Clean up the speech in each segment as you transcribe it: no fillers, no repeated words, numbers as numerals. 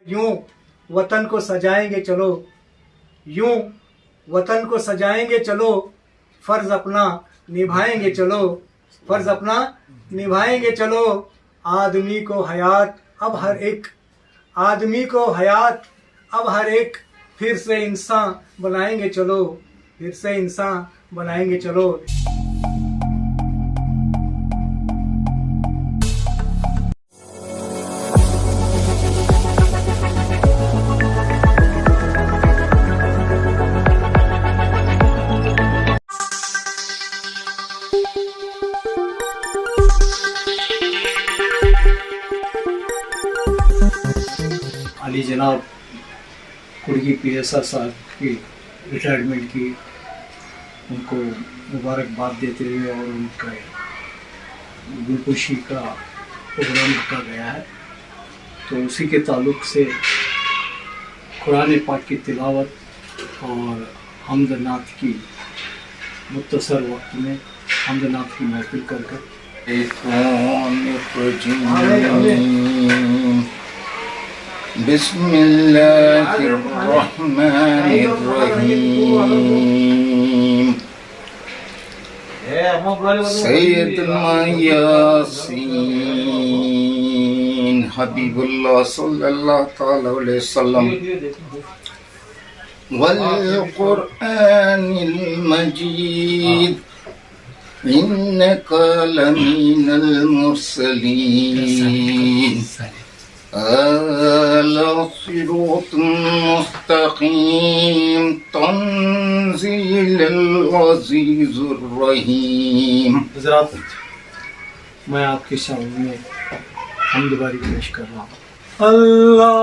यूं वतन को सजाएंगे चलो, यूं वतन को सजाएंगे चलो, फर्ज अपना निभाएंगे चलो, फर्ज अपना निभाएंगे चलो। आदमी को हयात अब हर एक, आदमी को हयात अब हर एक, फिर से इंसान बनाएंगे चलो, फिर से इंसान बनाएंगे चलो। अली जनाब कुर्गी PSR साहब की रिटायरमेंट की उनको मुबारकबाद देते हुए और उनका गुलकुशी का प्रोग्राम रखा गया है, तो उसी के ताल्लुक़ से कुरान पाक की तिलावत और हमदनात की मुख्तसर वक्त में हमदनात की महफिल कर बिस्मिल्लाहिर्रहमानिर्रहीम। सैयदना यासीन हबीबुल्लाह सल्लल्लाहु तआला अलैहि वसल्लम वल कुरआनिल मजीद इन्नका लमीनल मुरसलीन अला सिरातिन मुस्तकीम तंजीलुल अज़ीज़ुर रहीम। हज़रात, मैं आपके सामने हम्द बारी पेश कर रहा हूँ। अल्लाह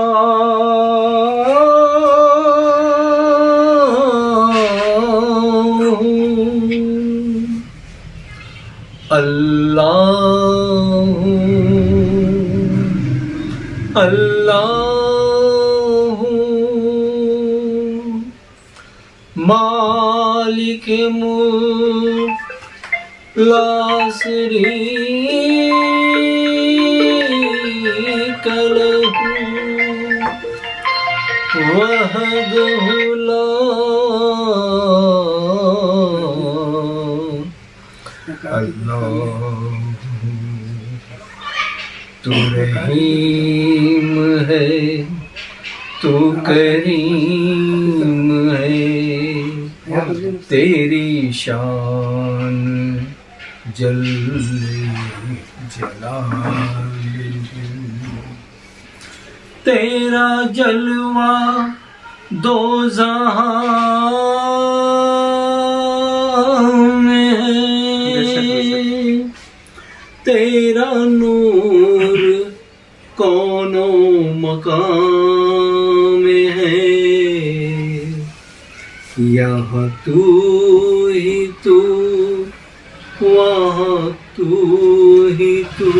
मालिक मुल्क ला शरीका लहू वहदहु ला अल्लाह तू रहीम है, तू करीम है, तेरी शान जल्ले जलालुहु, तेरा जलवा दो जहां में है, तेरा नूर कौनो मकाम में है, यहाँ तू ही तू, वहाँ तू ही तू,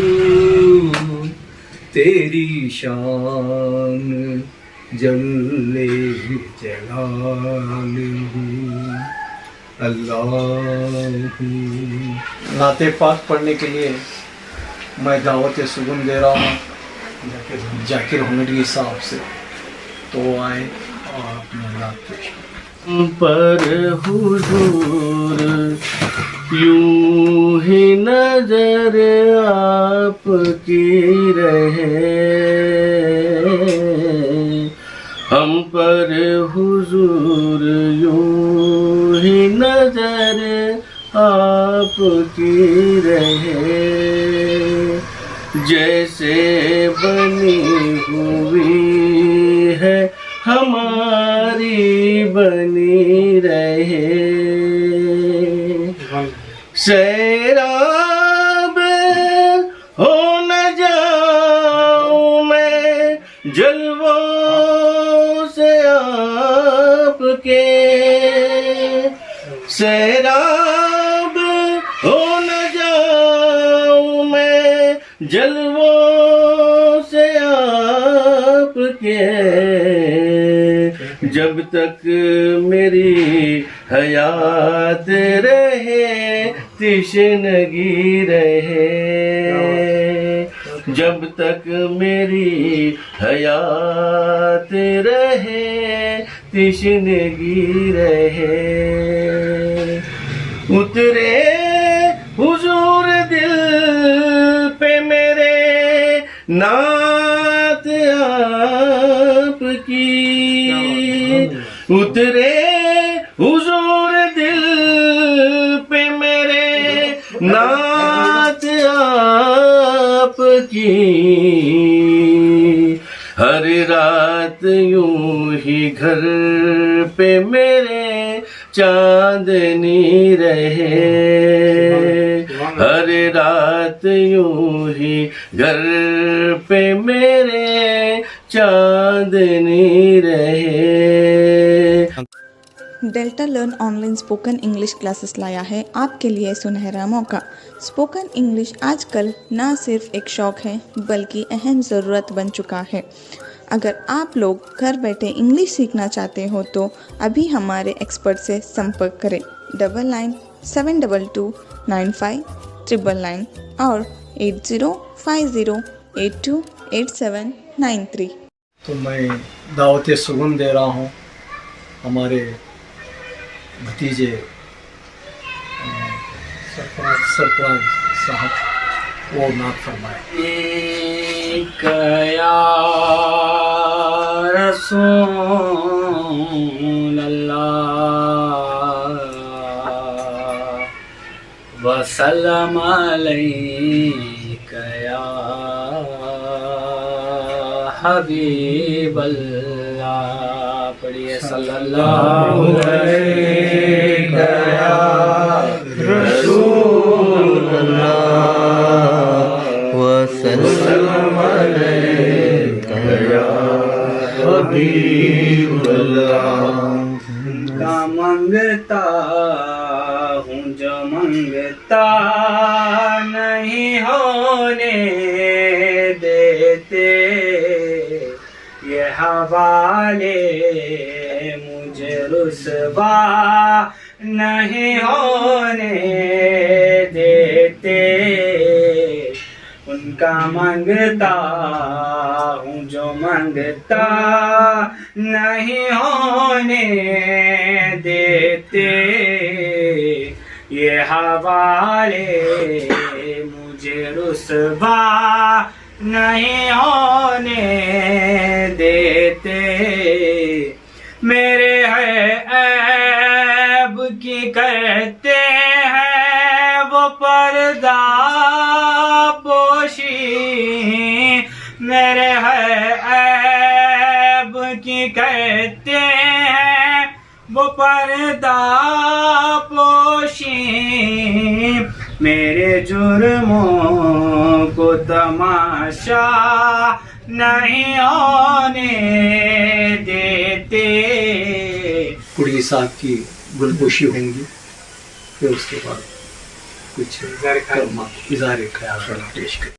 तेरी शान जल्ले जलालुहु। अल्लाह नाते पाक पढ़ने के लिए मैं दावत सुगम दे रहा हूँ जाकिर हमरी साहब से, तो आए और अपना नात पेश पर हुजूर यूं ही नजर आपकी रहे, हम पर हुजूर यूं ही नजर आपकी रहे, जैसे बनी हुई है हमारी बनी रहे। सैराब हो न जाऊं मैं जलवों से आपके, सैराब हो न जाऊं मैं जलवों से आपके, जब तक मेरी हयात रहे तिश्नगी रहे, जब तक मेरी हयात रहे तिश्नगी रहे। उतरे हुजूर दिल पे मेरे नात आपकी, उतरे हुजूर दिल पे मेरे नात आपकी। हर रात यूं ही घर पे मेरे चांदनी रहे। हर रात यूं ही घर पे मेरे चांदनी रहे। Delta learn online spoken English classes लाया है आपके लिए सुनहरा मौका। स्पोकन इंग्लिश आजकल ना सिर्फ एक शौक़ है बल्कि अहम ज़रूरत बन चुका है। अगर आप लोग घर बैठे इंग्लिश सीखना चाहते हो तो अभी हमारे एक्सपर्ट से संपर्क करें 9972295999 और 8050828793। तो मैं दावत सुगम दे रहा हूँ हमारे भतीजे सरफराज साहब, वो नात फरमाए। या रसूल अल्लाह वसल्लम अलैका या हबीब अल्लाह। पढ़िए सल्लल्लाहु अलैका या रसूल अल्लाह वसल्लम अलैका या हबीब अल्लाह। का मंगता हूँ जो मंगता नहीं होने देते, ये हवाले मुझे रुसवा नहीं होने देते। उनका मंगता हूँ जो मंगता नहीं होने देते, ये हवाले मुझे रुसवा नहीं होने देते। मेरे है ऐब की करते हैं वो पर्दा पोशी, मेरे है ऐब की करते हैं वो पर्दा पोशी। मेरे जुर्मों को तमाशा नहीं होने देते। कुड़ी साहब की गुलपोशी होंगी, फिर उसके बाद कुछ इज़हार ख्याल पेश करें।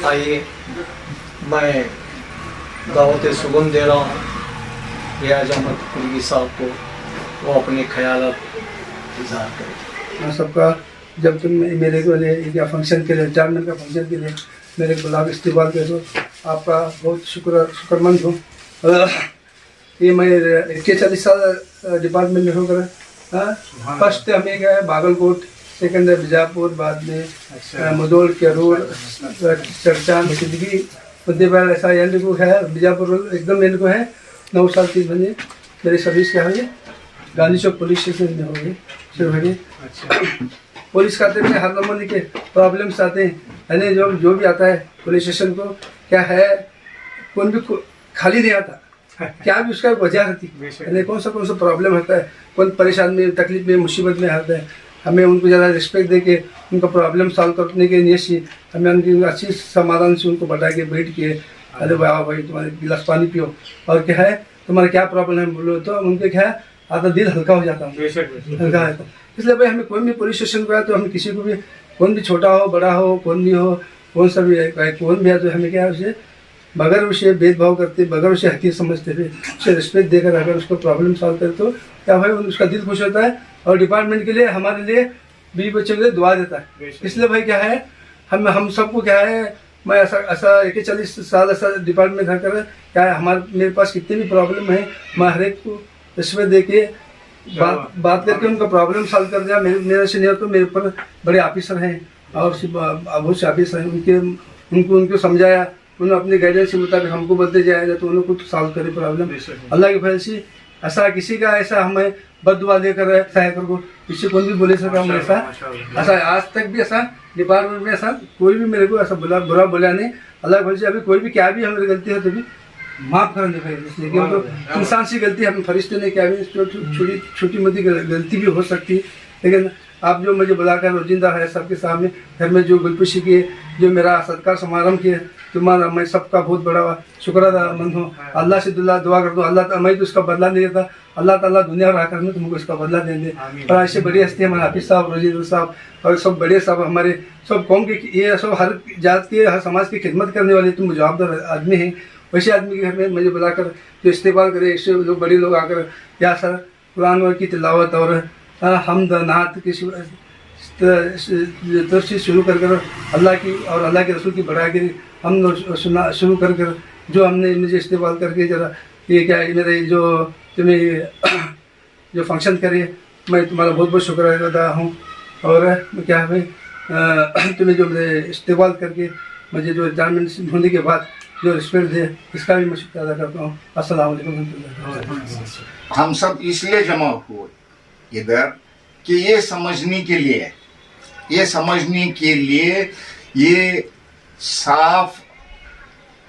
आइए मैं दावत सुगम दे रहा हूँ रियाज अहमद कुलगी साहब को, वो अपने ख्यालात इज़हार करें। मैं सबका जब तुम मेरे को लिए या फंक्शन के लिए 4 मिनट का फंक्शन के लिए मेरे गुलाब इस्तेमाल दे दो। आपका बहुत शुक्रमंद हूँ। ये मैं 41 साल डिपार्टमेंट में होकर फर्स्ट हमें गया बागलकोट, सेकंड है बीजापुर, बाद में मुदोल, कैरूर, चरचान, सिद्धगी, मध्यप्रदेश, ऐसा एंड को है। बीजापुर एकदम एंड को है। 9 साल 3 महीने मेरी सर्विस क्या हुई, गांधी चौक पुलिस स्टेशन में हो गई शुरू हो गई। पुलिस खाते में हर नंबर के प्रॉब्लम्स आते हैं, यानी जो भी आता है पुलिस स्टेशन को क्या है, कौन भी खाली नहीं आता, क्या भी उसका वजह रहती है, कौन सा प्रॉब्लम होता है, कौन परेशान में, तकलीफ में, मुसीबत में आता है। हमें उनको ज़्यादा रिस्पेक्ट दे के उनका प्रॉब्लम सॉल्व करने के लिए से हमें उनकी अच्छी समाधान से उनको बैठा के बैठ के, अरे भाई तुम्हारे गिलास पानी पियो, और क्या है तुम्हारा क्या प्रॉब्लम है बोलो, तो उनके क्या है आधा दिल हल्का हो जाता है, हल्का है। तो इसलिए भाई हमें कोई भी पुलिस स्टेशन को आए तो हम किसी को भी, कौन भी छोटा हो बड़ा हो, कौन भी हो, कौन सा भी है, कौन भी है, तो हमें क्या है उसे बगैर उसे भेदभाव करते, बगैर उसे हकीर समझते हुए उसे रिस्पेक्ट देकर अगर उसको प्रॉब्लम सॉल्व करे तो क्या भाई उसका दिल खुश होता है, और डिपार्टमेंट के लिए, हमारे लिए, बीवी बच्चों के लिए दुआ देता है। इसलिए भाई क्या है हम सबको क्या है, मैं ऐसा 41 साल ऐसा डिपार्टमेंट में कर क्या है, मेरे पास कितनी भी प्रॉब्लम है, मैं हर एक को रिश्वत दे के बात करके उनका प्रॉब्लम सॉल्व कर दिया। मेरे से नहीं हो तो मेरे ऊपर बड़े ऑफिसर हैं और बहुत से ऑफिसर हैं, उनको समझाया, उन्होंने अपने गाइडेंस के मुताबिक हमको बोलते जाएगा तो उन्होंने खुद सॉल्व करे प्रॉब्लम। अल्लाह की फजल से ऐसा किसी का ऐसा हमें बददुआ देकर को किसी को भी बोले सका, हम ऐसा आज तक भी ऐसा डिपार्टमेंट में ऐसा कोई भी मेरे को ऐसा बुरा बोला नहीं। अल्लाह की फजल से अभी कोई भी क्या भी हमारी गलती है तो भी माफ़ कर दे भाई, इसलिए कि तो इंसान से गलती, हम फरिश्ते ने क्या भी छोटी मोटी गलती भी हो सकती, लेकिन आप जो मुझे बुलाकर रोजिंदा है सबके सामने घर में जो गुलपुशी किए, जो मेरा सत्कार समारंभ किए, तुम्हारा मैं सबका बहुत बड़ा शुक्रमंद हूँ। अल्लाह से दुआ कर दो, अल्लाह मैं तो उसका बदला नहीं देता, अल्लाह ताला दुनिया और आखिरत में तुमको इसका बदला देंगे। और ऐसे बड़ी हस्ती हमारे हाफिज साहब, रोजिंदा साहब और सब बड़े साहब, हमारे सब कौम के, ये सब हर जात के, हर समाज की खिदमत करने वाले तुम जवाबदार आदमी हैं। वैसे आदमी के घर में मुझे बुलाकर जो इस्तेमाल करे, ऐसे लोग बड़े लोग आकर या सर कुरान की तिलावत और हमद नात की तरफ से शुरू कर अल्लाह की और अल्लाह के रसूल की बढ़ाकर हम सुना शुरू कर जो हमने मुझे इस्तेमाल करके जरा ये क्या मेरे जो तुम्हें जो फंक्शन करे, मैं तुम्हारा बहुत बहुत शुक्र अदा हूँ। और क्या है तुम्हें जो मेरे इस्तेमाल करके मुझे जो एग्जामिनेशन होने के बाद जो रिस्पेक्ट दे, इसका भी मैं शुक्र अदा करता हूँ। अस्सलाम वालेकुम। हम सब इसलिए जमा हुए इधर कि ये समझने के लिए ये साफ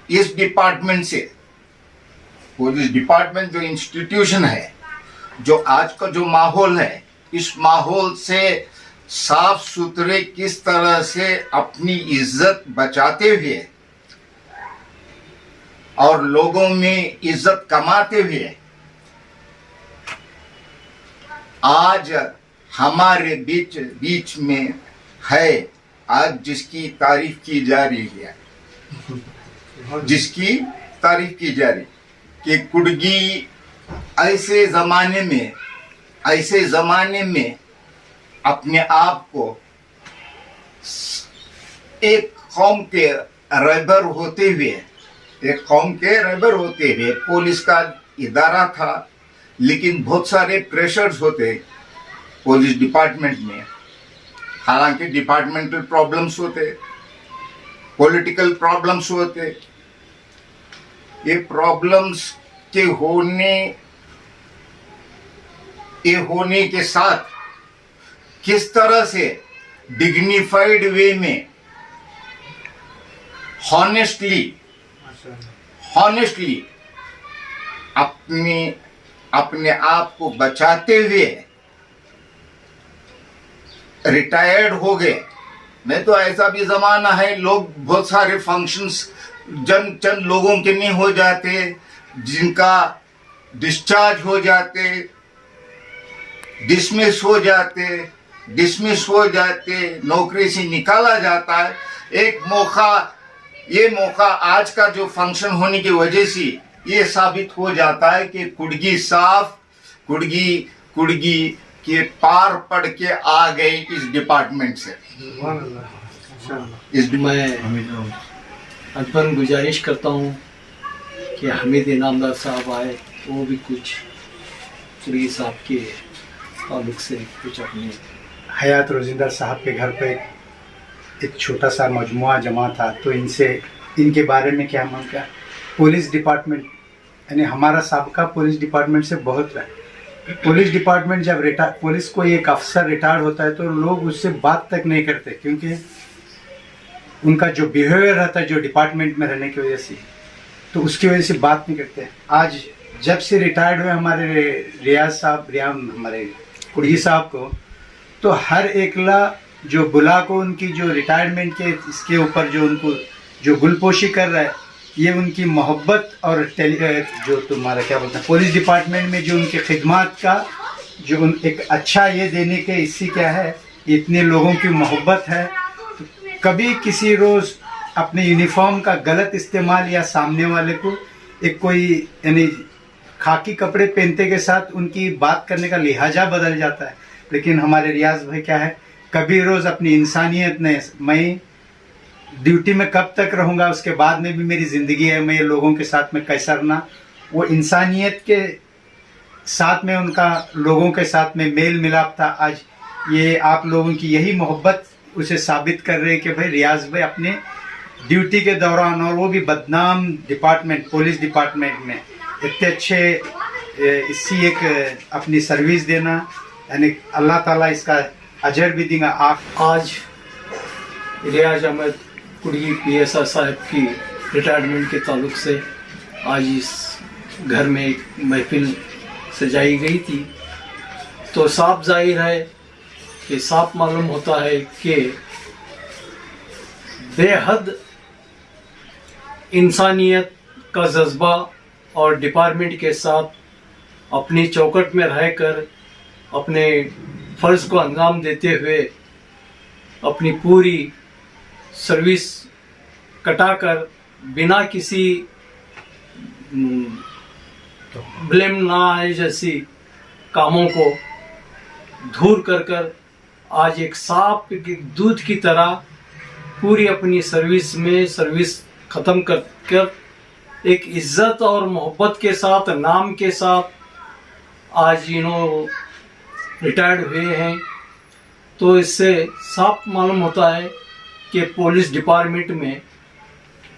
इस डिपार्टमेंट से, पुलिस डिपार्टमेंट जो इंस्टीट्यूशन है, जो आज का जो माहौल है, इस माहौल से साफ सुथरे किस तरह से अपनी इज्जत बचाते हुए और लोगों में इज्जत कमाते हुए आज हमारे बीच में है, आज जिसकी तारीफ की जा रही है, कि कुड़गी ऐसे जमाने में अपने आप को एक कौम के रहबर होते हुए पुलिस का इदारा था, लेकिन बहुत सारे प्रेशर्स होते पुलिस डिपार्टमेंट में। हालांकि डिपार्टमेंटल प्रॉब्लम्स होते, पॉलिटिकल प्रॉब्लम्स होते, ये प्रॉब्लम्स के होने के साथ किस तरह से डिग्निफाइड वे में हॉनेस्टली अपने आप को बचाते हुए रिटायर्ड हो गए। नहीं तो ऐसा भी जमाना है, लोग बहुत सारे फंक्शंस चंद लोगों के नहीं हो जाते, जिनका डिस्चार्ज हो जाते, डिसमिस हो जाते, नौकरी से निकाला जाता है। ये मौका आज का जो फंक्शन होने की वजह से ये साबित हो जाता है कि कुड़गी के पार पड़ के आ गई इस डिपार्टमेंट से। अदबन गुजारिश करता हूँ कि हमीद इनामदार साहब आए, वो भी कुछ कुड़ी साहब के ताल्लुक से कुछ अपने। हयात रोजिंदर साहब के घर पे एक छोटा सा मजमुआ जमा था, तो इनके बारे में क्या मन का पुलिस डिपार्टमेंट, यानी हमारा साबका पुलिस डिपार्टमेंट से बहुत है। पुलिस डिपार्टमेंट जब पुलिस कोई एक अफसर रिटायर्ड होता है तो लोग उससे बात तक नहीं करते, क्योंकि उनका जो बिहेवियर रहता है जो डिपार्टमेंट में रहने की वजह से, तो उसकी वजह से बात नहीं करते। आज जब से रिटायर्ड हुए हमारे रियाज साहब, हमारे कुड़ी साहब को, तो हर एकला जो बुला को उनकी जो रिटायरमेंट के इसके ऊपर जो उनको जो गुलपोशी कर रहा है, ये उनकी मोहब्बत और जो तुम्हारा क्या बोलते हैं पुलिस डिपार्टमेंट में जो उनके खिदमात का जो एक अच्छा ये देने के इससे क्या है, इतने लोगों की मोहब्बत है। तो कभी किसी रोज़ अपने यूनिफॉर्म का गलत इस्तेमाल या सामने वाले को एक कोई यानी खाकी कपड़े पहनते के साथ उनकी बात करने का लिहाजा बदल जाता है। लेकिन हमारे रियाज भाई क्या है, कभी रोज़ अपनी इंसानियत ने, मैं ड्यूटी में कब तक रहूँगा, उसके बाद में भी मेरी ज़िंदगी है, मैं लोगों के साथ में कैसा रहना, वो इंसानियत के साथ में उनका लोगों के साथ में मेल मिलाप था। आज ये आप लोगों की यही मोहब्बत उसे साबित कर रहे हैं कि भाई रियाज भाई अपने ड्यूटी के दौरान, और वो भी बदनाम डिपार्टमेंट पुलिस डिपार्टमेंट में, इतने अच्छे इसी एक अपनी सर्विस देना, यानी अल्लाह ताला इसका अजर भी देगा। आज रियाज अहमद कुड़ी PSR साहब की रिटायरमेंट के ताल्लुक से आज इस घर में एक महफिल सजाई गई थी, तो साफ जाहिर है कि साफ मालूम होता है कि बेहद इंसानियत का जज्बा और डिपार्टमेंट के साथ अपनी चौकट में रहकर अपने फ़र्ज़ को अंजाम देते हुए अपनी पूरी सर्विस कटाकर बिना किसी ब्लेम ना आए जैसी कामों को दूर कर आज एक साफ दूध की तरह पूरी अपनी सर्विस में सर्विस ख़त्म कर एक इज़्ज़त और मोहब्बत के साथ, नाम के साथ आज रिटायर्ड हुए हैं। तो इससे साफ मालूम होता है कि पुलिस डिपार्टमेंट में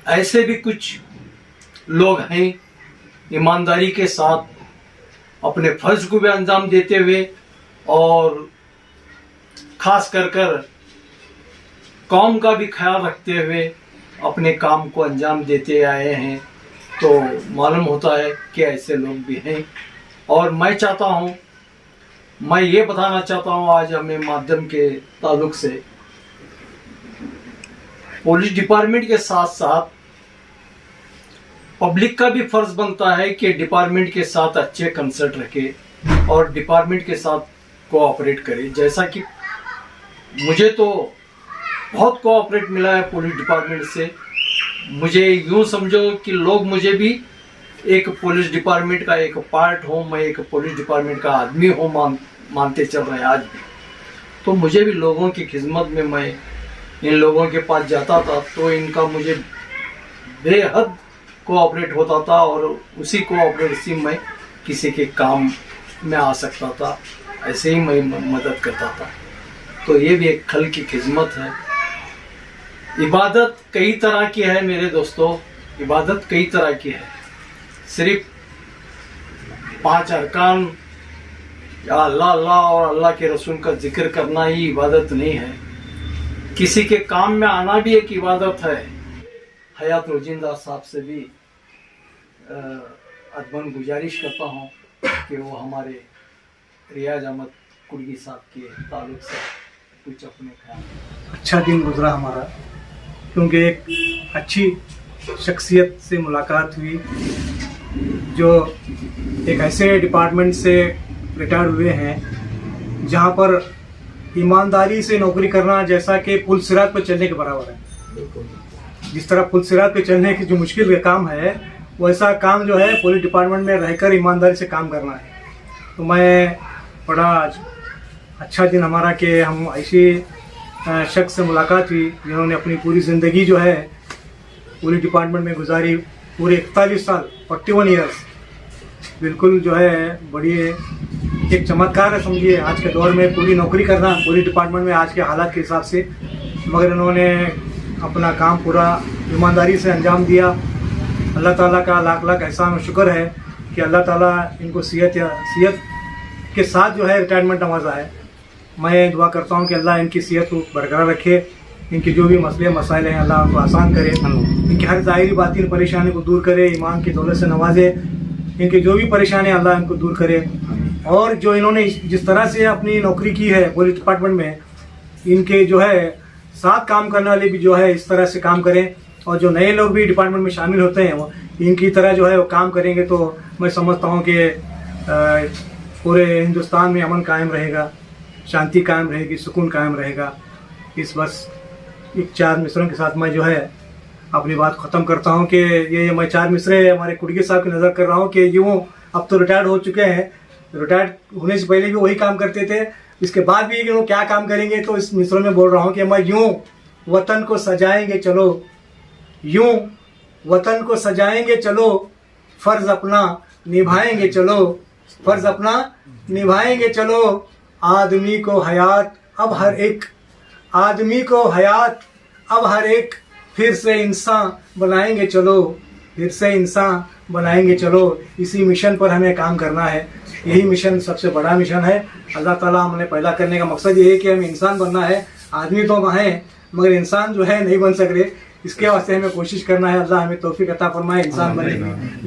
ऐसे भी कुछ लोग हैं ईमानदारी के साथ अपने फ़र्ज़ को भी अंजाम देते हुए और ख़ास कर कौम का भी ख्याल रखते हुए अपने काम को अंजाम देते आए हैं। तो मालूम होता है कि ऐसे लोग भी हैं। और मैं चाहता हूँ, मैं ये बताना चाहता हूँ आज हमें माध्यम के ताल्लुक से, पुलिस डिपार्टमेंट के साथ साथ पब्लिक का भी फर्ज बनता है कि डिपार्टमेंट के साथ अच्छे कंसर्ट रखे और डिपार्टमेंट के साथ कोऑपरेट करे। जैसा कि मुझे तो बहुत कोऑपरेट मिला है पुलिस डिपार्टमेंट से। मुझे यूँ समझो कि लोग मुझे भी एक पुलिस डिपार्टमेंट का एक पार्ट हो, मैं एक पुलिस डिपार्टमेंट का आदमी हो मानते चल रहे हैं आज भी। तो मुझे भी लोगों की खिदमत में मैं इन लोगों के पास जाता था तो इनका मुझे बेहद कोऑपरेट होता था और उसी कोऑपरेट से मैं किसी के काम में आ सकता था, ऐसे ही मैं मदद करता था। तो ये भी एक खल की खिदमत है। इबादत कई तरह की है मेरे दोस्तों, इबादत कई तरह की है। सिर्फ 5 अरकान या अल्लाह अल्लाह और अल्लाह के रसूल का जिक्र करना ही इबादत नहीं है। किसी के काम में आना भी एक इबादत है। हयात रोजिंदा साहब से भी अदबन गुजारिश करता हूँ कि वो हमारे रियाज अहमद कुड़ी साहब के ताल्लुक से कुछ अपने ख्याल। अच्छा दिन गुजरा हमारा, क्योंकि एक अच्छी शख्सियत से मुलाकात हुई जो एक ऐसे डिपार्टमेंट से रिटायर हुए हैं जहां पर ईमानदारी से नौकरी करना जैसा कि पुल सिरात पर चलने के बराबर है। जिस तरह पुल सिरात पर चलने की जो मुश्किल का काम है, वैसा काम जो है पुलिस डिपार्टमेंट में रहकर ईमानदारी से काम करना है। तो मैं बड़ा अच्छा दिन हमारा कि हम ऐसी शख्स से मुलाकात हुई जिन्होंने अपनी पूरी ज़िंदगी जो है पुलिस डिपार्टमेंट में गुजारी पूरे 41 साल 41 ईयर्स, बिल्कुल जो है बड़ी एक चमत्कार है समझिए आज के दौर में पूरी नौकरी करना पुलिस डिपार्टमेंट में आज के हालात के हिसाब से। मगर इन्होंने अपना काम पूरा ईमानदारी से अंजाम दिया। अल्लाह ताला का लाख लाख एहसान और शुक्र है कि अल्लाह ताला इनको सेहत के साथ जो है रिटायरमेंट नवाजा है। मैं दुआ करता हूँ कि अल्लाह इनकी सेहत को बरकरार रखे, इनके जो भी मसले मसाइल हैं अल्लाह उनको आसान करे, इनकी हर ज़ाहिरी बातिन परेशानी को दूर करे, ईमान की दौलत से नवाजे, इनकी जो भी परेशानी अल्लाह इनको दूर करे। और जो इन्होंने जिस तरह से अपनी नौकरी की है पुलिस डिपार्टमेंट में, इनके जो है साथ काम करने वाले भी जो है इस तरह से काम करें, और जो नए लोग भी डिपार्टमेंट में शामिल होते हैं वो इनकी तरह जो है वो काम करेंगे तो मैं समझता हूँ कि पूरे हिंदुस्तान में अमन कायम रहेगा, शांति कायम रहेगी, सुकून कायम रहेगा। इस बस एक 4 मिसरों के साथ मैं जो है अपनी बात ख़त्म करता हूँ कि ये मैं 4 मिसरे हमारे कुड़गी साहब की नज़र कर रहा हूँ कि यूँ अब तो रिटायर्ड हो चुके हैं, रिटायर्ड होने से पहले भी वही काम करते थे, इसके बाद भी कि वो क्या काम करेंगे। तो इस मिसरों में बोल रहा हूँ कि मैं यूँ वतन को सजाएंगे चलो, यूँ वतन को सजाएंगे चलो, फ़र्ज़ अपना निभाएंगे चलो, फ़र्ज़ अपना निभाएंगे चलो। आदमी को हयात अब हर एक, आदमी को हयात अब हर एक, फिर से इंसान बनाएंगे चलो, फिर से इंसान बनाएंगे चलो। इसी मिशन पर हमें काम करना है, यही मिशन सबसे बड़ा मिशन है। अल्लाह ताला हमने पैदा करने का मकसद ये है कि हमें इंसान बनना है। आदमी तो हम हैं मगर इंसान जो है नहीं बन सक रहे, इसके वास्ते हमें कोशिश करना है। अल्लाह हमें तौफीक अता फरमाए, इंसान बने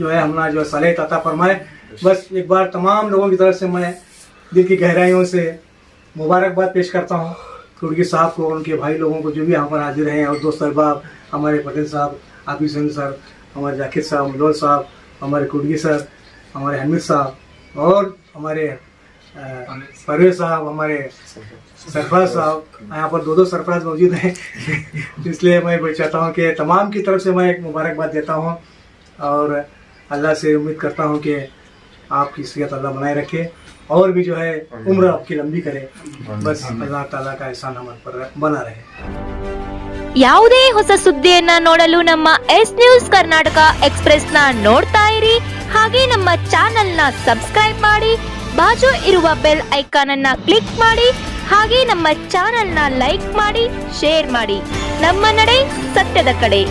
जो है हमारा जो सलेहत अता फरमाए। बस एक बार तमाम लोगों की तरफ से मैं दिल की गहराइयों से मुबारकबाद पेश करता हूँ कुड़गी साहब को, उनके भाई लोगों को जो भी यहाँ पर हाजिर हैं, और दोस्त अहबाब, हमारे पटेल साहब, आबिद हुसैन सर, हमारे जाकिर साहब, मुलोल साहब, हमारे कुड़गी सर, हमारे हमीद साहब, और हमारे परवेज साहब, हमारे सरफराज साहब। यहाँ पर 2 सरफराज मौजूद हैं इसलिए मैं चाहता हूँ कि तमाम की तरफ से मैं एक मुबारकबाद देता हूँ, और अल्लाह से उम्मीद करता हूँ कि आपकी सेहत अल्लाह बनाए रखे और भी जो है उम्र आपकी लंबी करे। बस अल्लाह ताला का एहसान हमारे पर बना रहे। ಯಾವುದೇ ಹೊಸ ಸುದ್ದಿಯನ್ನ ನೋಡಲು ನಮ್ಮ ಎಸ್ ನ್ಯೂಸ್ ಕರ್ನಾಟಕ ಎಕ್ಸ್‌ಪ್ರೆಸ್ ನ ನೋಡ್ತಾ ಇರಿ, ಹಾಗೆ ನಮ್ಮ ಚಾನೆಲ್ ನ ಸಬ್ಸ್ಕ್ರೈಬ್ ಮಾಡಿ, ಬಾಜು ಇರುವ ಬೆಲ್ ಐಕಾನ್ ಅನ್ನ ಕ್ಲಿಕ್ ಮಾಡಿ, ಹಾಗೆ ನಮ್ಮ ಚಾನೆಲ್ ನ ಲೈಕ್ ಮಾಡಿ, ಶೇರ್ ಮಾಡಿ. ನಮ್ಮ ನಡೆ ಸತ್ಯದ ಕಡೆ.